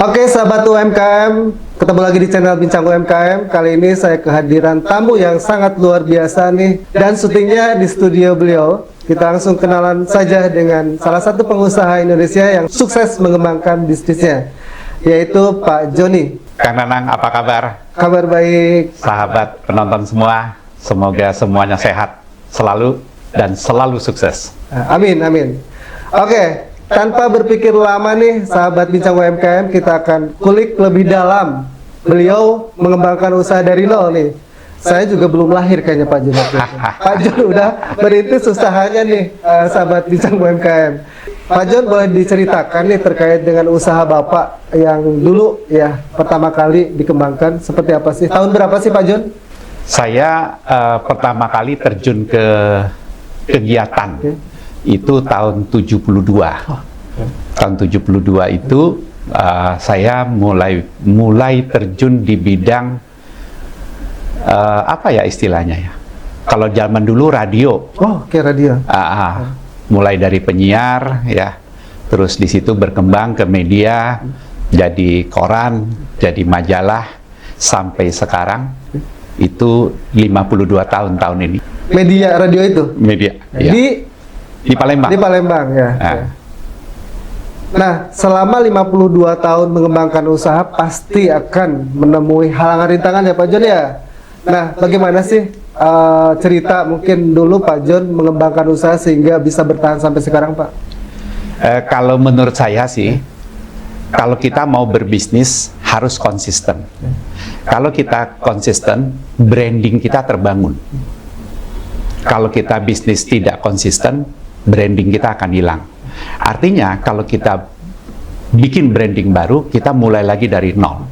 Oke, sahabat UMKM, ketemu lagi di channel Bincang UMKM. Kali ini saya kehadiran tamu yang sangat luar biasa nih, dan syutingnya di studio beliau. Kita langsung kenalan saja dengan salah satu pengusaha Indonesia yang sukses mengembangkan bisnisnya, yaitu Pak Joni. Kang Nanang, apa kabar? Kabar baik. Sahabat penonton semua, semoga semuanya sehat selalu dan selalu sukses. Amin, amin. Oke, tanpa berpikir lama nih, sahabat Bincang UMKM, kita akan kulik lebih dalam. Beliau mengembangkan usaha dari nol nih. Saya juga belum lahir kayaknya Pak Joni. Pak Joni udah merintis usahanya nih, sahabat Bincang UMKM. Pak Jon, boleh diceritakan nih terkait dengan usaha Bapak yang dulu ya pertama kali dikembangkan, seperti apa sih? Tahun berapa sih Pak Jon? Saya pertama kali terjun ke kegiatan itu tahun 72. Tahun 72 itu saya mulai terjun di bidang apa ya istilahnya ya? Kalau zaman dulu radio. Oh, oke, radio. Mulai dari penyiar ya, terus di situ berkembang ke media, jadi koran, jadi majalah, sampai sekarang itu 52 tahun ini. Media radio itu? Media. Ya. Di Palembang. Di Palembang ya. Nah, selama 52 tahun mengembangkan usaha pasti akan menemui halangan rintangan ya Pak Jon ya. Nah, bagaimana sih cerita mungkin dulu Pak Jon mengembangkan usaha sehingga bisa bertahan sampai sekarang Pak? Kalau menurut saya sih, kalau kita mau berbisnis harus konsisten. Kalau kita konsisten, branding kita terbangun. Kalau kita bisnis tidak konsisten, branding kita akan hilang. Artinya kalau kita bikin branding baru, kita mulai lagi dari nol.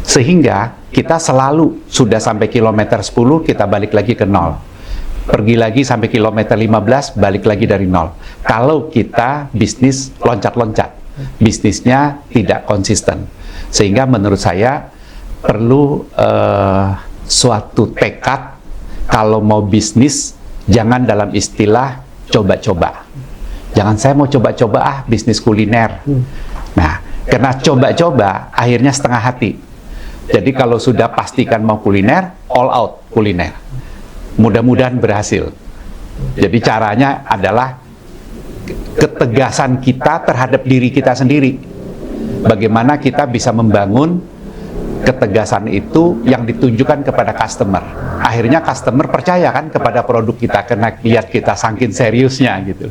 Sehingga kita selalu sudah sampai kilometer 10, kita balik lagi ke nol. Pergi lagi sampai kilometer 15, balik lagi dari nol. Kalau kita bisnis loncat-loncat, bisnisnya tidak konsisten. Sehingga menurut saya perlu suatu tekad. Kalau mau bisnis, jangan dalam istilah coba-coba. Jangan saya mau coba-coba bisnis kuliner. Nah, karena coba-coba akhirnya setengah hati. Jadi kalau sudah pastikan mau kuliner, all out kuliner. Mudah-mudahan berhasil. Jadi caranya adalah ketegasan kita terhadap diri kita sendiri. Bagaimana kita bisa membangun ketegasan itu yang ditunjukkan kepada customer. Akhirnya customer percaya kan kepada produk kita karena lihat kita saking seriusnya gitu.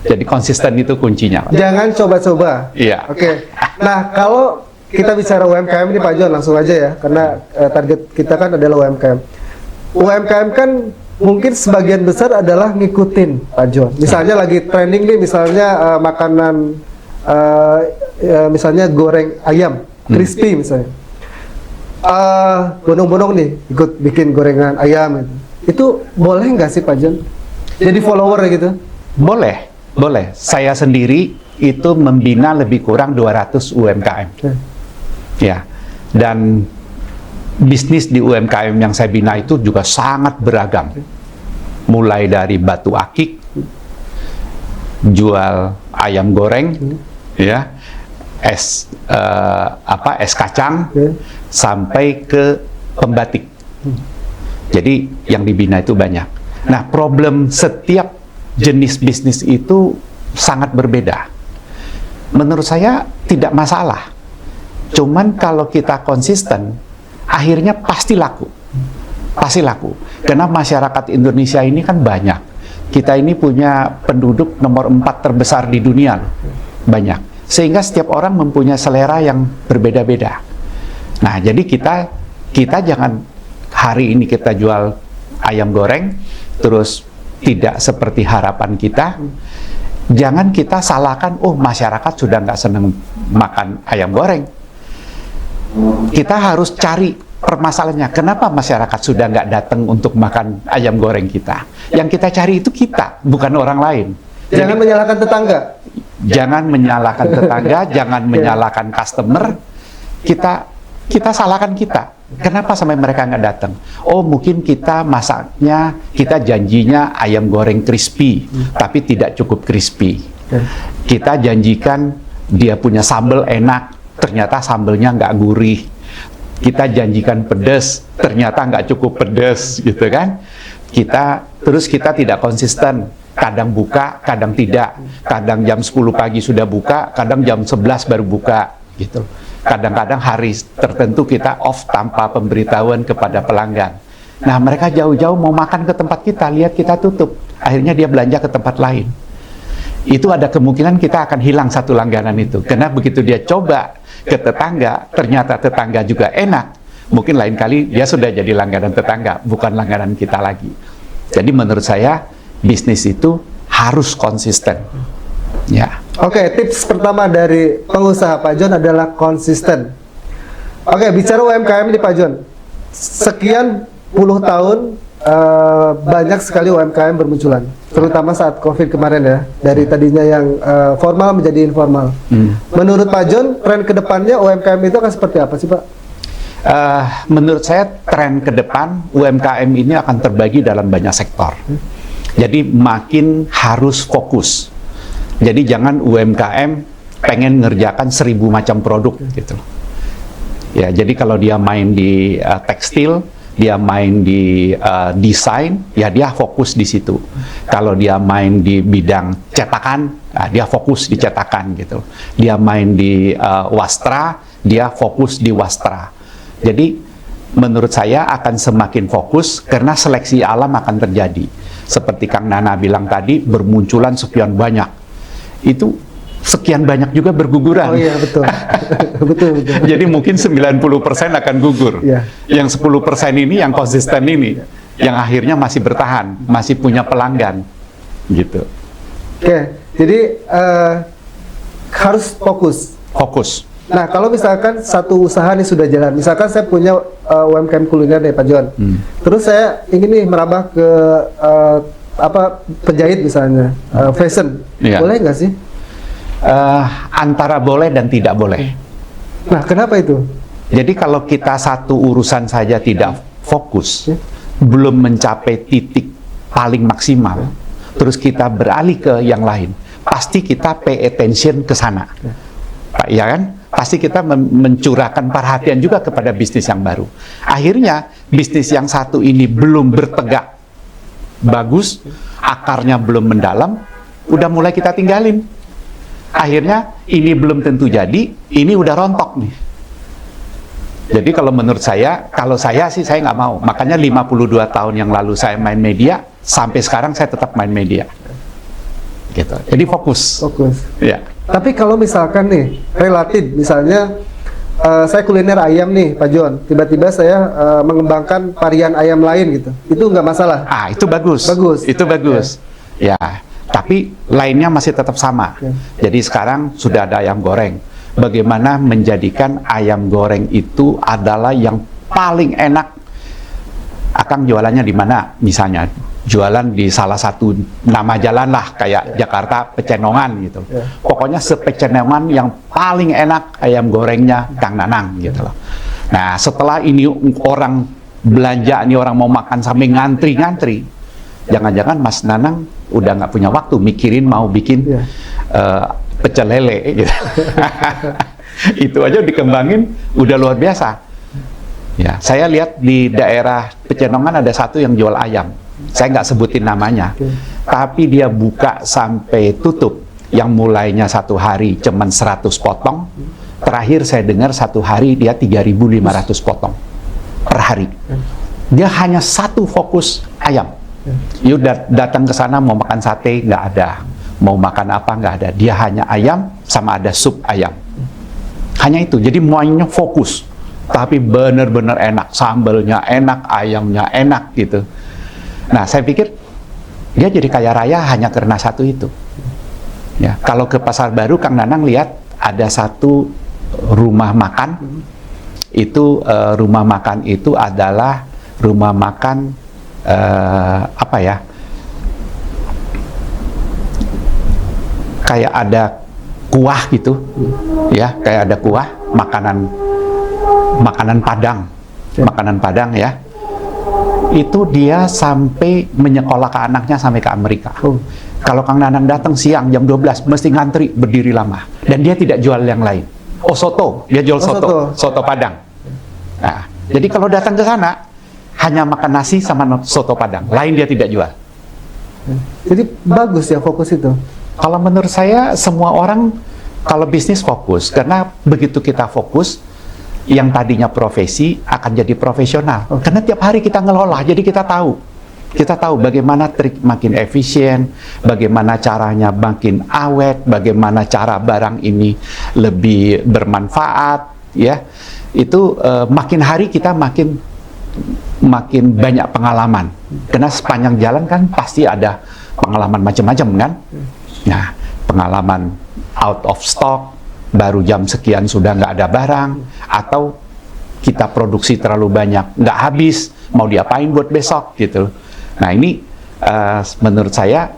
Jadi konsisten itu kuncinya. Jangan coba-coba. Iya. Oke. Nah, kalau kita bicara UMKM ini Pak Jon, langsung aja ya, karena target kita kan adalah UMKM. UMKM kan mungkin sebagian besar adalah ngikutin Pak Jon. Misalnya lagi trending nih, misalnya makanan, misalnya goreng ayam, crispy misalnya. Bonong-bonong nih ikut bikin gorengan ayam gitu. Itu boleh nggak sih Pak Jon? Jadi follower gitu? Boleh, boleh. Saya sendiri itu membina lebih kurang 200 UMKM. Ya, dan bisnis di UMKM yang saya bina itu juga sangat beragam. Mulai dari batu akik, jual ayam goreng, ya, es kacang, sampai ke pembatik. Jadi yang dibina itu banyak. Nah, problem setiap jenis bisnis itu sangat berbeda. Menurut saya tidak masalah. Cuman kalau kita konsisten, akhirnya pasti laku. Pasti laku. Karena masyarakat Indonesia ini kan banyak. Kita ini punya penduduk nomor 4 terbesar di dunia. Banyak. Sehingga setiap orang mempunyai selera yang berbeda-beda. Nah, jadi kita jangan hari ini kita jual ayam goreng, terus tidak seperti harapan kita. Jangan kita salahkan, oh masyarakat sudah nggak senang makan ayam goreng. Kita harus cari permasalahannya. Kenapa masyarakat sudah nggak datang untuk makan ayam goreng kita? Yang kita cari itu kita, bukan orang lain. Jangan menyalahkan tetangga. Jangan menyalahkan tetangga, jangan menyalahkan customer. Kita salahkan kita. Kenapa sampai mereka nggak datang? Oh, mungkin kita masaknya, kita janjinya ayam goreng crispy, tapi tidak cukup crispy. Kita janjikan dia punya sambal enak, ternyata sambelnya nggak gurih. Kita janjikan pedas, ternyata nggak cukup pedas, gitu kan? Terus kita tidak konsisten. Kadang buka, kadang tidak. Kadang jam 10 pagi sudah buka, kadang jam 11 baru buka, gitu. Kadang-kadang hari tertentu kita off tanpa pemberitahuan kepada pelanggan. Nah, mereka jauh-jauh mau makan ke tempat kita, lihat kita tutup. Akhirnya dia belanja ke tempat lain. Itu ada kemungkinan kita akan hilang satu langganan itu. Karena begitu dia coba ke tetangga, ternyata tetangga juga enak. Mungkin lain kali dia sudah jadi langganan tetangga, bukan langganan kita lagi. Jadi menurut saya, bisnis itu harus konsisten. Ya. Oke, tips pertama dari pengusaha Pak John adalah konsisten. Oke, bicara UMKM nih Pak John. Sekian puluh tahun banyak sekali UMKM bermunculan, terutama saat COVID kemarin ya. Dari tadinya yang formal menjadi informal. Menurut Pak John, tren kedepannya UMKM itu akan seperti apa sih Pak? Menurut saya tren ke depan UMKM ini akan terbagi dalam banyak sektor. Jadi makin harus fokus. Jadi jangan UMKM pengen ngerjakan 1000 macam produk gitu. Ya, jadi kalau dia main di tekstil, dia main di desain, ya dia fokus di situ. Kalau dia main di bidang cetakan, dia fokus di cetakan gitu. Dia main di wastra, dia fokus di wastra. Jadi menurut saya akan semakin fokus karena seleksi alam akan terjadi. Seperti Kang Nana bilang tadi, bermunculan sekian banyak. Itu sekian banyak juga berguguran. Oh iya, betul. betul. Jadi mungkin 90% akan gugur. Yeah. Yang 10% ini yang konsisten ini, yang akhirnya masih bertahan, masih punya pelanggan. Gitu. Oke, jadi harus fokus. Fokus. Nah, kalau misalkan satu usaha nih sudah jalan, misalkan saya punya UMKM kuliner nih Pak John, terus saya ingin nih merambah ke penjahit misalnya, fashion, boleh nggak sih? Antara boleh dan tidak boleh. Nah, kenapa itu? Jadi kalau kita satu urusan saja tidak fokus, belum mencapai titik paling maksimal, terus kita beralih ke yang lain, pasti kita pay attention ke sana, ya kan? Pasti kita mencurahkan perhatian juga kepada bisnis yang baru. Akhirnya bisnis yang satu ini belum bertegak bagus, akarnya belum mendalam, udah mulai kita tinggalin. Akhirnya ini belum tentu jadi, ini udah rontok nih. Jadi kalau menurut saya, kalau saya sih saya nggak mau. Makanya 52 tahun yang lalu saya main media, sampai sekarang saya tetap main media. Gitu. Jadi fokus. Fokus. Ya. Tapi kalau misalkan nih, relatif, misalnya saya kuliner ayam nih Pak John, tiba-tiba saya mengembangkan varian ayam lain gitu, itu nggak masalah? Itu bagus. Bagus. Itu bagus. Ya. Tapi lainnya masih tetap sama. Jadi sekarang sudah ada ayam goreng. Bagaimana menjadikan ayam goreng itu adalah yang paling enak? Akang jualannya di mana? Misalnya jualan di salah satu nama jalan lah, kayak Jakarta Pecenongan gitu. Pokoknya sepecenongan yang paling enak ayam gorengnya Kang Nanang gitu loh. Nah, setelah ini orang belanja, ini orang mau makan sampai ngantri-ngantri, jangan-jangan Mas Nanang udah nggak punya waktu mikirin mau bikin pecel lele gitu. Itu aja dikembangin udah luar biasa. Ya, saya lihat di daerah Pecenongan ada satu yang jual ayam. Saya nggak sebutin namanya, tapi dia buka sampai tutup. Yang mulainya satu hari cuman 100 potong, terakhir saya dengar satu hari dia 3.500 potong per hari. Dia hanya satu fokus ayam. You datang ke sana mau makan sate nggak ada, mau makan apa nggak ada. Dia hanya ayam sama ada sup ayam. Hanya itu. Jadi semuanya fokus. Tapi benar-benar enak, sambalnya enak, ayamnya enak gitu. Nah, saya pikir dia jadi kaya raya hanya karena satu itu. Ya, kalau ke Pasar Baru, Kang Nanang lihat ada satu rumah makan. Itu rumah makan itu adalah rumah makan apa ya? Kayak ada kuah gitu, ya, kayak ada kuah, makanan Padang ya. Itu dia sampai menyekolahkan anaknya sampai ke Amerika. Kalau Kang Nanang datang siang jam 12 mesti ngantri berdiri lama, dan dia tidak jual yang lain. Oh soto, dia jual soto, soto Padang. Nah, jadi kalau datang ke sana hanya makan nasi sama soto Padang, lain dia tidak jual. Jadi bagus ya fokus itu. Kalau menurut saya semua orang kalau bisnis fokus, karena begitu kita fokus, yang tadinya profesi akan jadi profesional. Karena tiap hari kita ngelola, jadi kita tahu bagaimana trik makin efisien, bagaimana caranya makin awet, bagaimana cara barang ini lebih bermanfaat, ya. Itu makin hari kita makin banyak pengalaman. Karena sepanjang jalan kan pasti ada pengalaman macam-macam kan. Nah, pengalaman out of stock, baru jam sekian sudah nggak ada barang, atau kita produksi terlalu banyak, nggak habis, mau diapain buat besok gitu. Nah ini menurut saya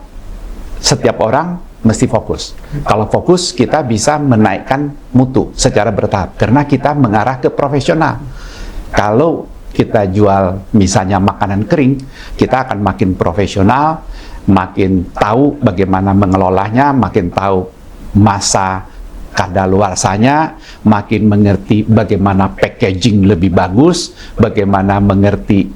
setiap orang mesti fokus. Kalau fokus kita bisa menaikkan mutu secara bertahap, karena kita mengarah ke profesional. Kalau kita jual misalnya makanan kering, kita akan makin profesional, makin tahu bagaimana mengelolanya, makin tahu masa kadaluarsanya, makin mengerti bagaimana packaging lebih bagus, bagaimana mengerti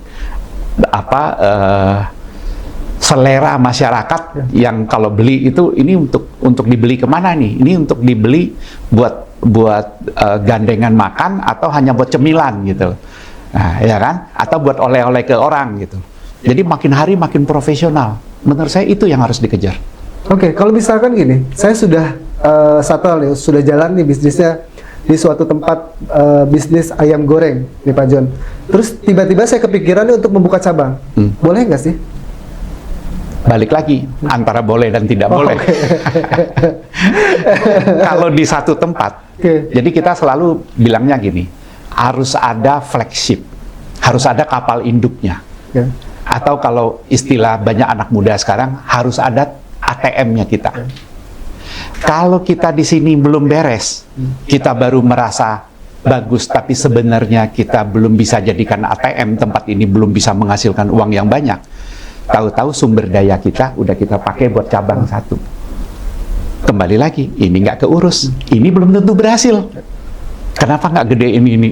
selera masyarakat yang kalau beli itu ini untuk dibeli kemana nih? Ini untuk dibeli buat gandengan makan atau hanya buat cemilan gitu. Nah, ya kan? Atau buat oleh-oleh ke orang gitu. Jadi makin hari makin profesional. Menurut saya itu yang harus dikejar. Oke, kalau misalkan gini, saya sudah satu hal nih, sudah jalan nih bisnisnya di suatu tempat bisnis ayam goreng nih Pak John. Terus tiba-tiba saya kepikiran nih untuk membuka cabang. Boleh nggak sih? Balik lagi, antara boleh dan tidak boleh. Okay. Kalau di satu tempat, jadi kita selalu bilangnya gini, harus ada flagship, harus ada kapal induknya. Atau kalau istilah banyak anak muda sekarang, harus ada ATM-nya kita. Kalau kita di sini belum beres, kita baru merasa bagus, tapi sebenarnya kita belum bisa jadikan ATM, tempat ini belum bisa menghasilkan uang yang banyak. Tahu-tahu sumber daya kita udah kita pakai buat cabang satu. Kembali lagi, ini nggak keurus, ini belum tentu berhasil. Kenapa nggak gedein ini?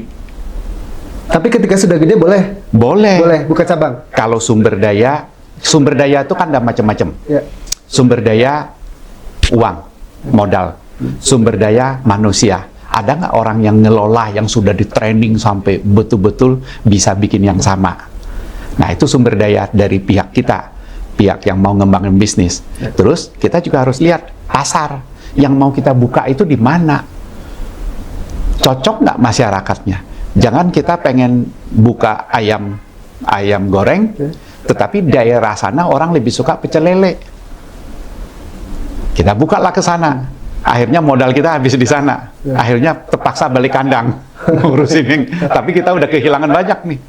Tapi ketika sudah gede boleh? Boleh buka cabang. Kalau sumber daya itu kan ada macam-macam. Ya. Sumber daya uang, modal, sumber daya manusia. Ada nggak orang yang ngelola yang sudah di training sampai betul-betul bisa bikin yang sama? Nah itu sumber daya dari pihak kita, pihak yang mau ngembangin bisnis. Terus kita juga harus lihat pasar yang mau kita buka itu di mana, cocok nggak masyarakatnya. Jangan kita pengen buka ayam goreng, tetapi daerah sana orang lebih suka pecel lele. Kita bukalah ke sana. Akhirnya modal kita habis di sana. Akhirnya terpaksa balik kandang ngurusin. Tapi kita udah kehilangan banyak nih.